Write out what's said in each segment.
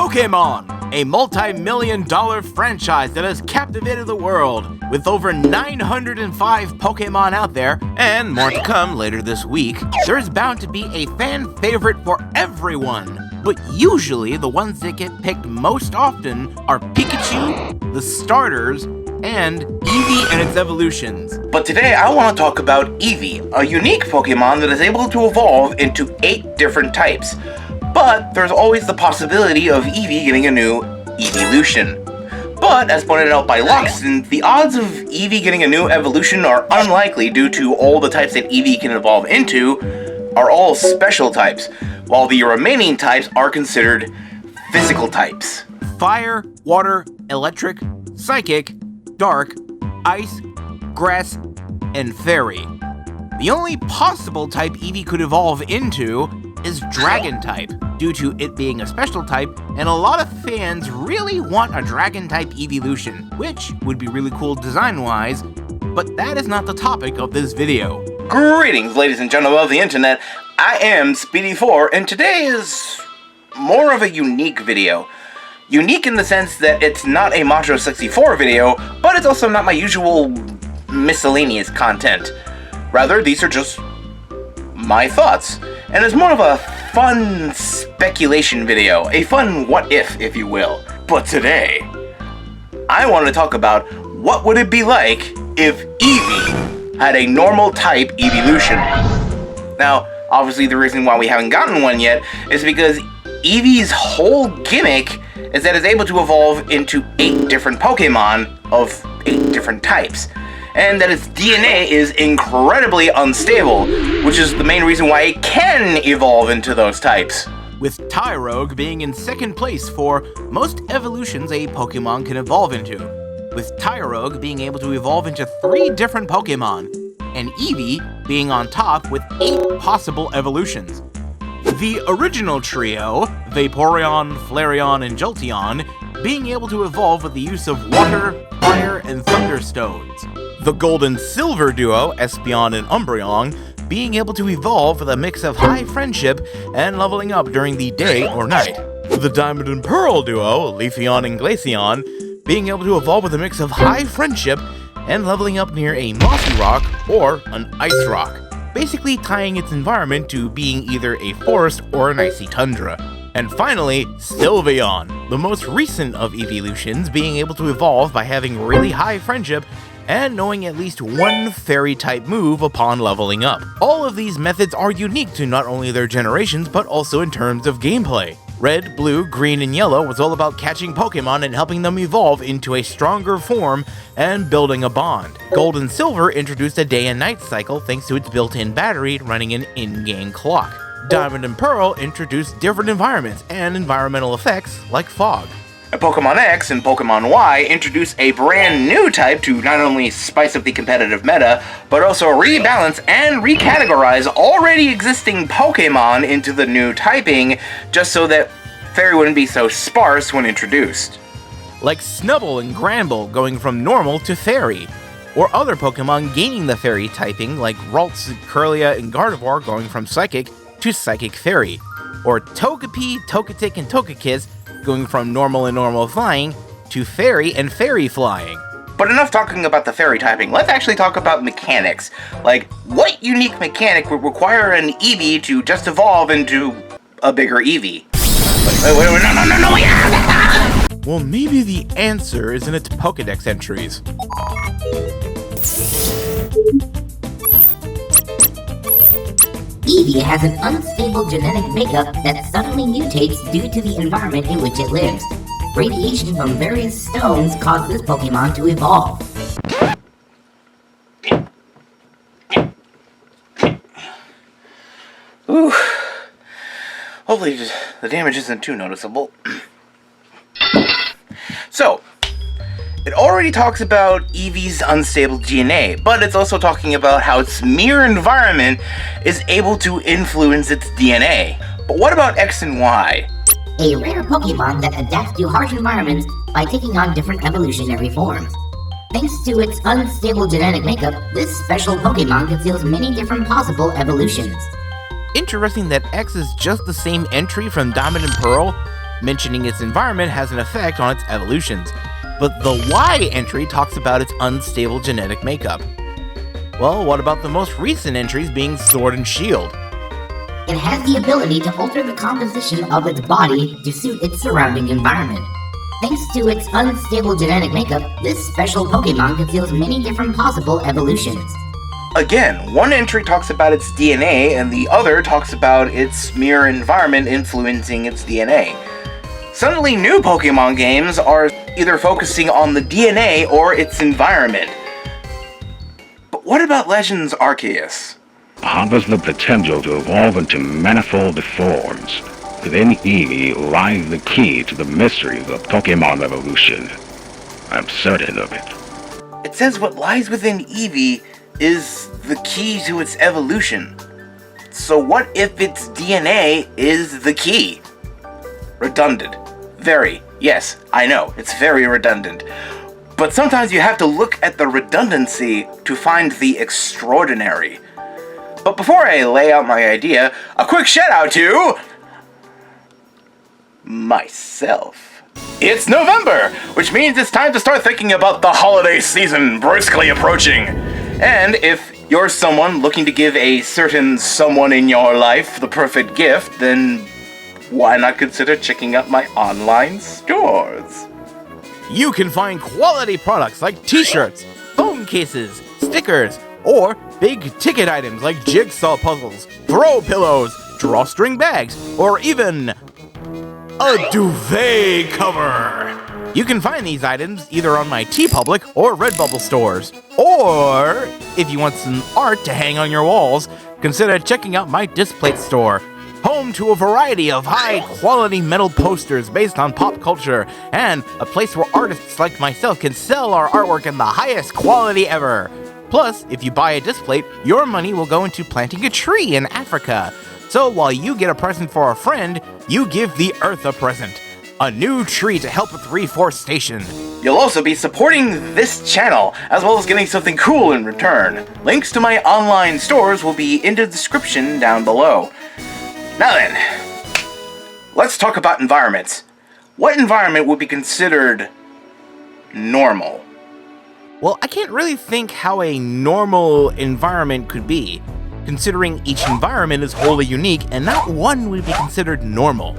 Pokémon, a multi-million-dollar franchise that has captivated the world, with over 905 Pokémon out there, and more to come later this week. There's bound to be a fan favorite for everyone, but usually the ones that get picked most often are Pikachu, the starters, and Eevee and its evolutions. But today I want to talk about Eevee, a unique Pokemon that is able to evolve into 8 different types. But there's always the possibility of Eevee getting a new Eeveelution. But, as pointed out by Loxton, the odds of Eevee getting a new evolution are unlikely due to all the types that Eevee can evolve into are all special types, while the remaining types are considered physical types. Fire, water, electric, psychic, dark, ice, grass, and fairy. The only possible type Eevee could evolve into is Dragon type, due to it being a special type, and a lot of fans really want a Dragon type Eeveelution, which would be really cool design-wise, but that is not the topic of this video. Greetings, ladies and gentlemen of the internet. I am Speedy4, and today is more of a unique video. Unique in the sense that it's not a Macho 64 video, but it's also not my usual miscellaneous content. Rather, these are just my thoughts, and it's more of a fun speculation video, a fun what if you will. But today, I want to talk about what would it be like if Eevee had a normal type Eeveelution. Now, obviously the reason why we haven't gotten one yet is because Eevee's whole gimmick is that it's able to evolve into 8 different Pokemon of 8 different types, and that its DNA is incredibly unstable, which is the main reason why it can evolve into those types. With Tyrogue being in second place for most evolutions a Pokemon can evolve into, with Tyrogue being able to evolve into 3 different Pokemon, and Eevee being on top with 8 possible evolutions. The original trio, Vaporeon, Flareon, and Jolteon, being able to evolve with the use of water, fire, and thunderstones. The Gold and Silver duo, Espeon and Umbreon, being able to evolve with a mix of high friendship and leveling up during the day or night. The Diamond and Pearl duo, Leafeon and Glaceon, being able to evolve with a mix of high friendship and leveling up near a mossy rock or an ice rock, basically tying its environment to being either a forest or an icy tundra. And finally, Sylveon, the most recent of Eeveelutions, being able to evolve by having really high friendship and knowing at least one fairy-type move upon leveling up. All of these methods are unique to not only their generations, but also in terms of gameplay. Red, blue, green, and yellow was all about catching Pokemon and helping them evolve into a stronger form and building a bond. Gold and Silver introduced a day and night cycle thanks to its built-in battery running an in-game clock. Diamond and Pearl introduced different environments and environmental effects like fog. Pokemon X and Pokemon Y introduce a brand new type to not only spice up the competitive meta, but also rebalance and recategorize already existing Pokemon into the new typing, just so that Fairy wouldn't be so sparse when introduced. Like Snubbull and Granbull going from normal to fairy, or other Pokemon gaining the fairy typing like Ralts, Kirlia, and Gardevoir going from psychic to psychic fairy, or Togepi, Togetic, and Togekiss going from normal and normal flying to fairy and fairy flying. But enough talking about the fairy typing, let's actually talk about mechanics. Like, what unique mechanic would require an Eevee to just evolve into a bigger Eevee? Wait, no, yeah! Well, maybe the answer is in its Pokedex entries. Eevee has an unstable genetic makeup that suddenly mutates due to the environment in which it lives. Radiation from various stones cause this Pokemon to evolve. Ooh. Hopefully the damage isn't too noticeable. So, it already talks about Eevee's unstable DNA, but it's also talking about how its mere environment is able to influence its DNA. But what about X and Y? A rare Pokemon that adapts to harsh environments by taking on different evolutionary forms. Thanks to its unstable genetic makeup, this special Pokemon conceals many different possible evolutions. Interesting that X is just the same entry from Diamond and Pearl, mentioning its environment has an effect on its evolutions. But the Y entry talks about its unstable genetic makeup. Well, what about the most recent entries being Sword and Shield? It has the ability to alter the composition of its body to suit its surrounding environment. Thanks to its unstable genetic makeup, this special Pokemon conceals many different possible evolutions. Again, one entry talks about its DNA, and the other talks about its mere environment influencing its DNA. Suddenly, new Pokemon games are either focusing on the DNA or its environment. But what about Legends Arceus? Harbors the potential to evolve into manifold forms. Within Eevee lies the key to the mysteries of Pokemon evolution. I'm certain of it. It says what lies within Eevee is the key to its evolution. So what if its DNA is the key? Redundant. Very. Yes, I know, it's very redundant. But sometimes you have to look at the redundancy to find the extraordinary. But before I lay out my idea, a quick shout out to myself. It's November, which means it's time to start thinking about the holiday season briskly approaching. And if you're someone looking to give a certain someone in your life the perfect gift, then why not consider checking out my online stores? You can find quality products like t-shirts, phone cases, stickers, or big ticket items like jigsaw puzzles, throw pillows, drawstring bags, or even a duvet cover. You can find these items either on my TeePublic or Redbubble stores. Or, if you want some art to hang on your walls, consider checking out my Displate store, home to a variety of high-quality metal posters based on pop culture, and a place where artists like myself can sell our artwork in the highest quality ever. Plus, if you buy a Displate, your money will go into planting a tree in Africa. So while you get a present for a friend, you give the Earth a present. A new tree to help with reforestation. You'll also be supporting this channel, as well as getting something cool in return. Links to my online stores will be in the description down below. Now then, let's talk about environments. What environment would be considered normal? Well, I can't really think how a normal environment could be, considering each environment is wholly unique and not one would be considered normal.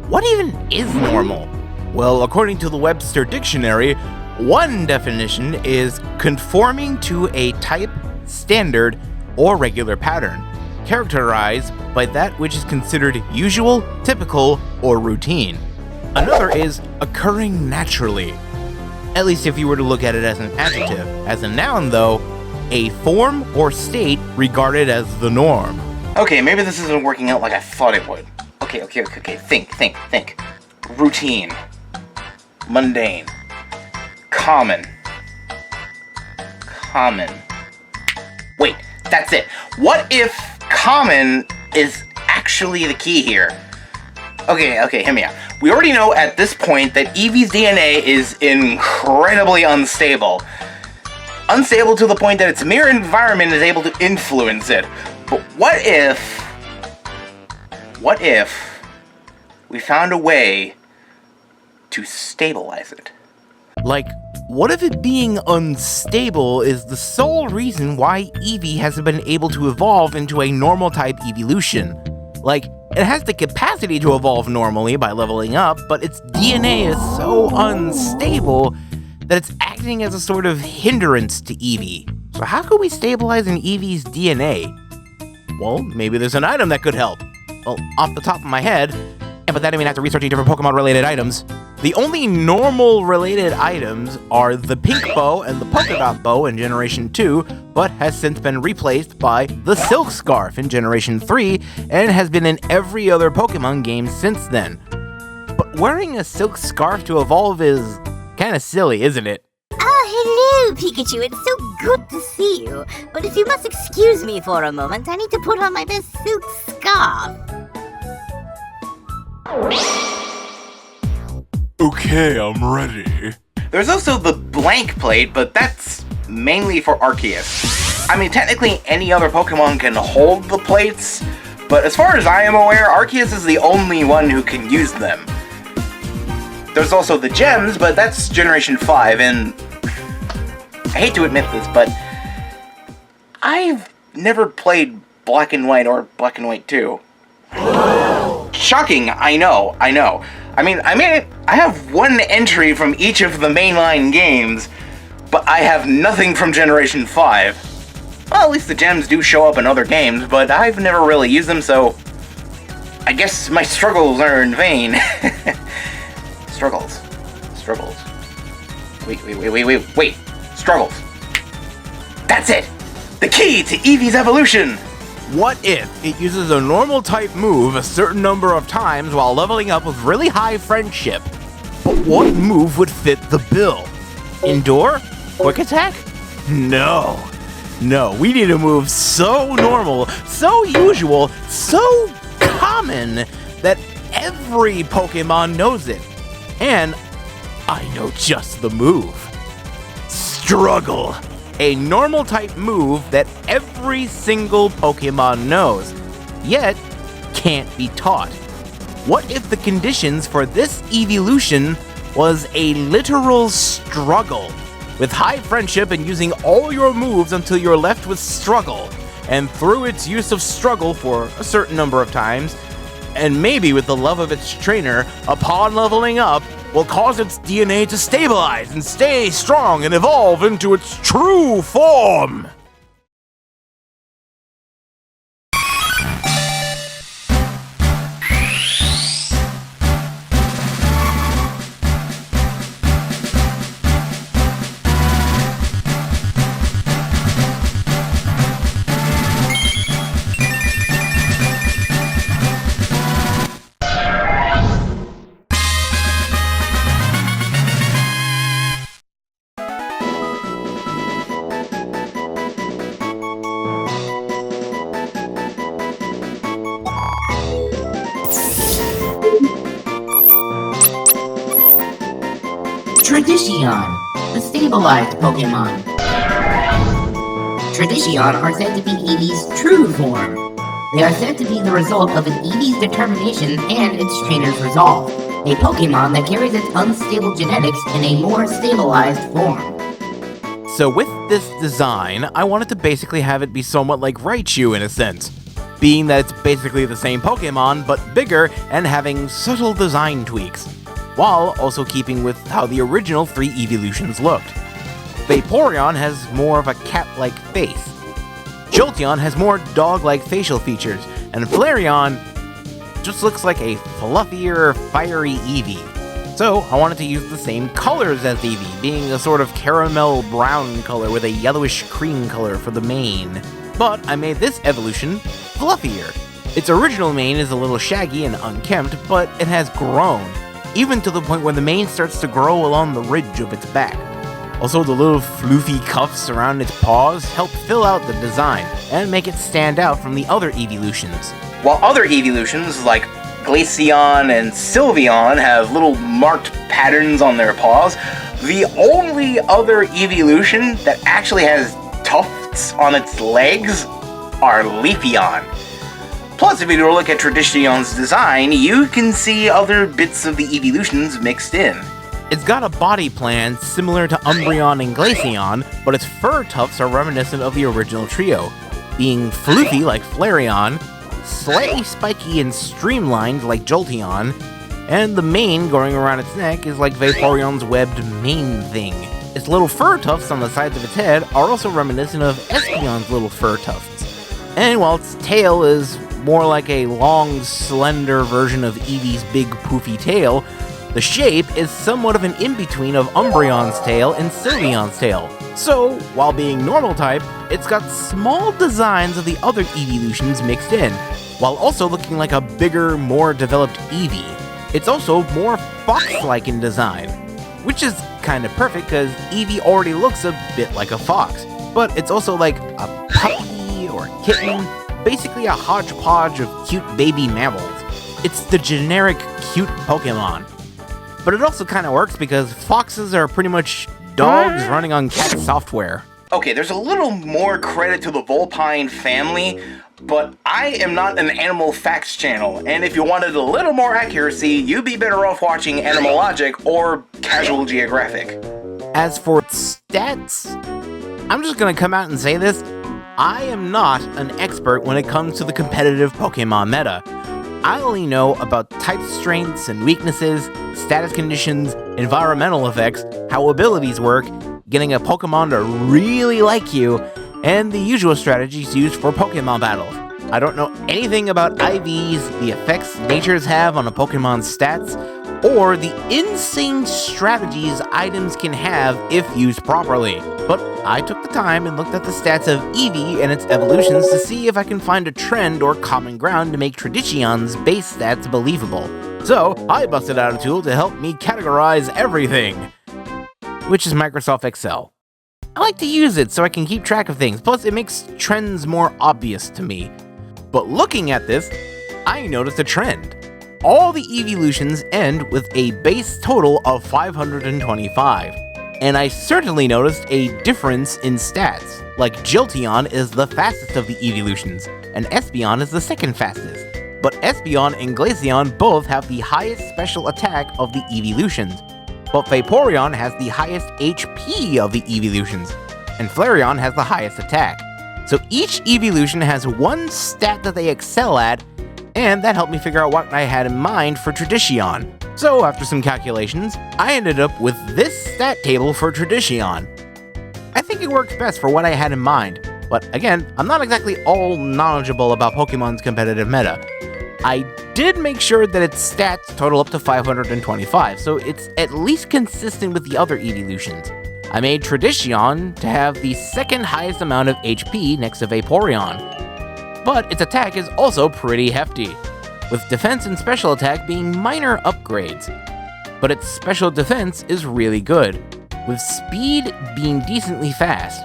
What even is normal? Well, according to the Webster Dictionary, one definition is conforming to a type, standard, or regular pattern, characterized by that which is considered usual, typical, or routine. Another is occurring naturally, at least if you were to look at it as an adjective. As a noun, though, a form or state regarded as the norm. Okay, maybe this isn't working out like I thought it would. Okay, think. Routine. Mundane. Common. Wait, that's it. What if common is actually the key here? Okay, hear me out. We already know at this point that Eevee's DNA is incredibly unstable. Unstable to the point that its mere environment is able to influence it. But what if we found a way to stabilize it? Like, what if it being unstable is the sole reason why Eevee hasn't been able to evolve into a normal type evolution? Like, it has the capacity to evolve normally by leveling up, but its DNA is so unstable that it's acting as a sort of hindrance to Eevee. So how could we stabilize an Eevee's DNA? Well, maybe there's an item that could help. Well, off the top of my head, and by that I mean after researching different Pokemon-related items, the only normal-related items are the Pink Bow and the Polka Dot Bow in Generation 2, but has since been replaced by the Silk Scarf in Generation 3, and has been in every other Pokemon game since then. But wearing a silk scarf to evolve is kinda silly, isn't it? Oh, hello, Pikachu. It's so good to see you. But if you must excuse me for a moment, I need to put on my best silk scarf. Okay, I'm ready. There's also the blank plate, but that's mainly for Arceus. I mean, technically any other Pokemon can hold the plates, but as far as I am aware, Arceus is the only one who can use them. there's also the gems, but that's Generation 5, and I hate to admit this, but I've never played Black and White or Black and White 2. Shocking, I know. I mean, I have one entry from each of the mainline games, but I have nothing from Generation 5. Well, at least the gems do show up in other games, but I've never really used them, so I guess my struggles are in vain. Struggles. Wait. Struggles. That's it! The key to Eevee's evolution! What if it uses a normal type move a certain number of times while leveling up with really high friendship? But what move would fit the bill? Endure? Quick attack? No, we need a move so normal, so usual, so common that every Pokemon knows it. And I know just the move. Struggle. A normal type move that every single Pokemon knows, yet can't be taught. What if the conditions for this evolution was a literal struggle, with high friendship and using all your moves until you're left with struggle, and through its use of struggle for a certain number of times, and maybe with the love of its trainer, upon leveling up, will cause its DNA to stabilize and stay strong and evolve into its true form. Traditeon, the stabilized Pokemon. Traditeon are said to be Eevee's true form. They are said to be the result of an Eevee's determination and its trainer's resolve. A Pokemon that carries its unstable genetics in a more stabilized form. So with this design, I wanted to basically have it be somewhat like Raichu in a sense, being that it's basically the same Pokemon, but bigger and having subtle design tweaks, while also keeping with how the original 3 evolutions looked. Vaporeon has more of a cat-like face. Jolteon has more dog-like facial features, and Flareon just looks like a fluffier, fiery Eevee. So I wanted to use the same colors as Eevee, being a sort of caramel brown color with a yellowish cream color for the mane. But I made this evolution fluffier. Its original mane is a little shaggy and unkempt, but it has grown, even to the point where the mane starts to grow along the ridge of its back. Also, the little floofy cuffs around its paws help fill out the design and make it stand out from the other evolutions. While other evolutions like Glaceon and Sylveon have little marked patterns on their paws, the only other evolution that actually has tufts on its legs are Leafeon. Plus, if you look at Tradition's design, you can see other bits of the evolutions mixed in. It's got a body plan similar to Umbreon and Glaceon, but its fur tufts are reminiscent of the original trio, being floofy like Flareon, slightly spiky and streamlined like Jolteon, and the mane growing around its neck is like Vaporeon's webbed mane thing. Its little fur tufts on the sides of its head are also reminiscent of Espeon's little fur tufts. And while its tail is more like a long, slender version of Eevee's big, poofy tail, the shape is somewhat of an in-between of Umbreon's tail and Sylveon's tail. So, while being normal type, it's got small designs of the other evolutions mixed in, while also looking like a bigger, more developed Eevee. It's also more fox-like in design, which is kinda perfect because Eevee already looks a bit like a fox, but it's also like a puppy or a kitten, basically a hodgepodge of cute baby mammals. It's the generic cute Pokemon. But it also kind of works because foxes are pretty much dogs running on cat software. Okay, there's a little more credit to the Volpine family, but I am not an animal facts channel, and if you wanted a little more accuracy, you'd be better off watching Animal Logic or Casual Geographic. As for stats, I'm just gonna come out and say this. I am not an expert when it comes to the competitive Pokemon meta. I only know about type strengths and weaknesses, status conditions, environmental effects, how abilities work, getting a Pokemon to really like you, and the usual strategies used for Pokemon battles. I don't know anything about IVs, the effects natures have on a Pokemon's stats, or the insane strategies items can have if used properly. But I took the time and looked at the stats of Eevee and its evolutions to see if I can find a trend or common ground to make Tradition's base stats believable. So I busted out a tool to help me categorize everything, which is Microsoft Excel. I like to use it so I can keep track of things, plus it makes trends more obvious to me. But looking at this, I noticed a trend. All the Eeveelutions end with a base total of 525, and I certainly noticed a difference in stats, like Jolteon is the fastest of the Eeveelutions, and Espeon is the second fastest. But Espeon and Glaceon both have the highest special attack of the Eeveelutions, but Vaporeon has the highest HP of the Eeveelutions, and Flareon has the highest attack. So each Eeveelution has one stat that they excel at, and that helped me figure out what I had in mind for Tradition. So after some calculations, I ended up with this stat table for Tradition. I think it works best for what I had in mind, but again, I'm not exactly all knowledgeable about Pokemon's competitive meta. I did make sure that its stats total up to 525, so it's at least consistent with the other Eeveelutions. I made Tradition to have the second highest amount of HP next to Vaporeon, but its attack is also pretty hefty, with defense and special attack being minor upgrades. But its special defense is really good, with speed being decently fast.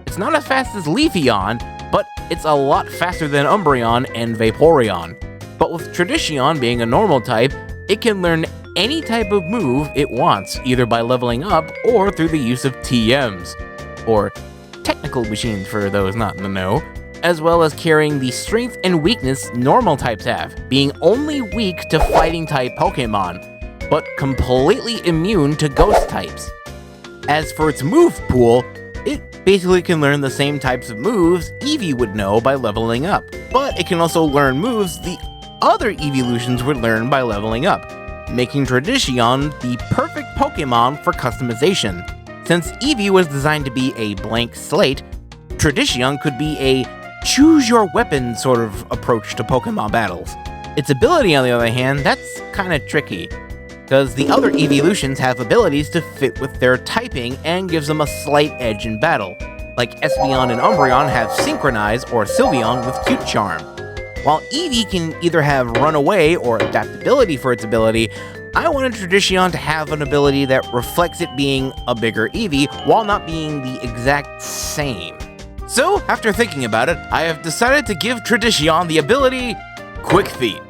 It's not as fast as Leafeon, but it's a lot faster than Umbreon and Vaporeon. But with Tradition being a normal type, it can learn any type of move it wants, either by leveling up or through the use of TMs, or technical machines for those not in the know, as well as carrying the strength and weakness normal types have, being only weak to fighting type Pokemon, but completely immune to ghost types. As for its move pool, it basically can learn the same types of moves Eevee would know by leveling up, but it can also learn moves the other Eeveelutions would learn by leveling up, making Tradition the perfect Pokemon for customization. Since Eevee was designed to be a blank slate, Tradition could be a choose your weapon sort of approach to Pokemon battles. Its ability, on the other hand, that's kinda tricky, because the other Eeveelutions have abilities to fit with their typing and gives them a slight edge in battle, like Espeon and Umbreon have Synchronize or Sylveon with Cute Charm. While Eevee can either have Runaway or Adaptability for its ability, I wanted Tradition to have an ability that reflects it being a bigger Eevee while not being the exact same. So, after thinking about it, I have decided to give Tradition the ability Quick Feet,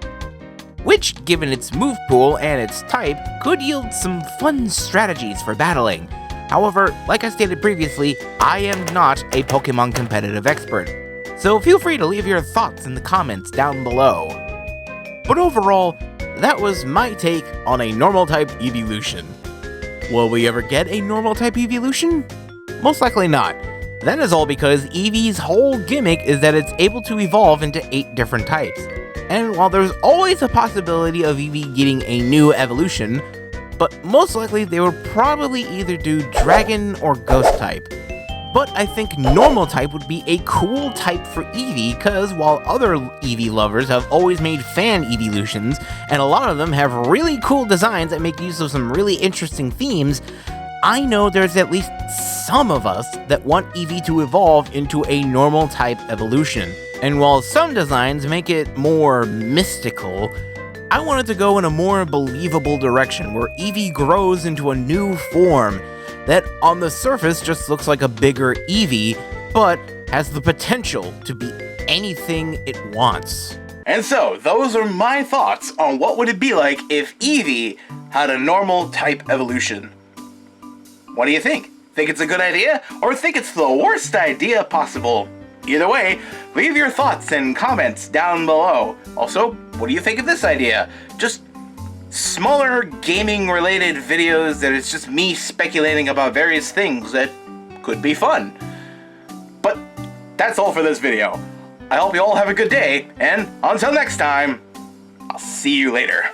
which, given its move pool and its type, could yield some fun strategies for battling. However, like I stated previously, I am not a Pokemon competitive expert, so feel free to leave your thoughts in the comments down below. But overall, that was my take on a normal type Eeveelution. Will we ever get a normal type Eeveelution? Most likely not. That is all because Eevee's whole gimmick is that it's able to evolve into 8 different types. And while there's always a possibility of Eevee getting a new evolution, but most likely they would probably either do Dragon or Ghost type. But I think normal type would be a cool type for Eevee, because while other Eevee lovers have always made fan Eeveelutions, and a lot of them have really cool designs that make use of some really interesting themes, I know there's at least some of us that want Eevee to evolve into a normal type evolution. And while some designs make it more mystical, I wanted to go in a more believable direction where Eevee grows into a new form that on the surface just looks like a bigger Eevee, but has the potential to be anything it wants. And so, those are my thoughts on what would it be like if Eevee had a normal type evolution. What do you think? Think it's a good idea, or think it's the worst idea possible? Either way, leave your thoughts and comments down below. Also, what do you think of this idea? Just smaller gaming-related videos that is just me speculating about various things that could be fun. But that's all for this video. I hope you all have a good day, and until next time, I'll see you later.